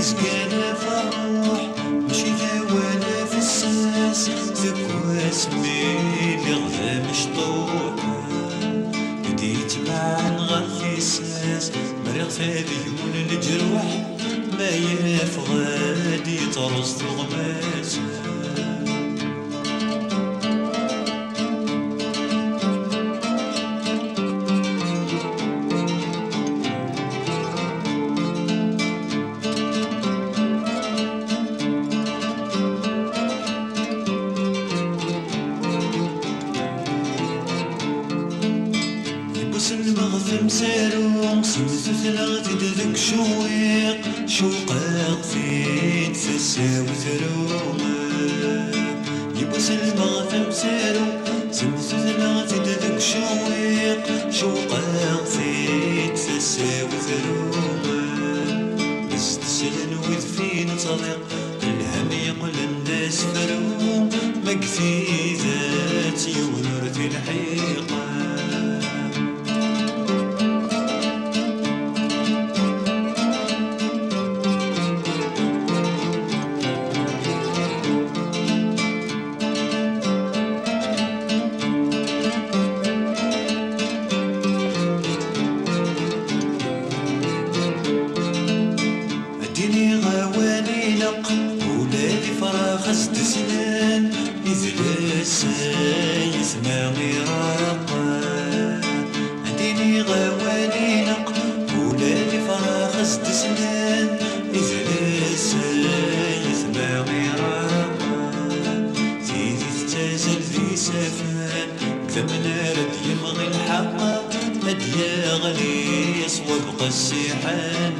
زقانا فرح ماشي ثوانا في الساس ذكوى سميلي غدا مشطوح بديت مع نغطي الساس مريض ثابيون الجروح ما يفغادي طرز ثغماس المغثم سارو سمسو ثلاث ذك شويق شوقاق فين فساو ثروما يبوس المغثم سارو سمسو ثلاث ذك شويق شوقاق فين فساو ثروما بس تسلن وذفين طلق الهم يقل الناس فروم مقثي ذات يونر في الحيقة ولادي فراخ استسنان يزلس يسمع غيراقا عنديني غواني نق ولادي فراخ استسنان يزلس يسمع غيراقا زيدي تتازل في سفان ثمنا رد يبغي الحق مد يغلي يصوب السيحان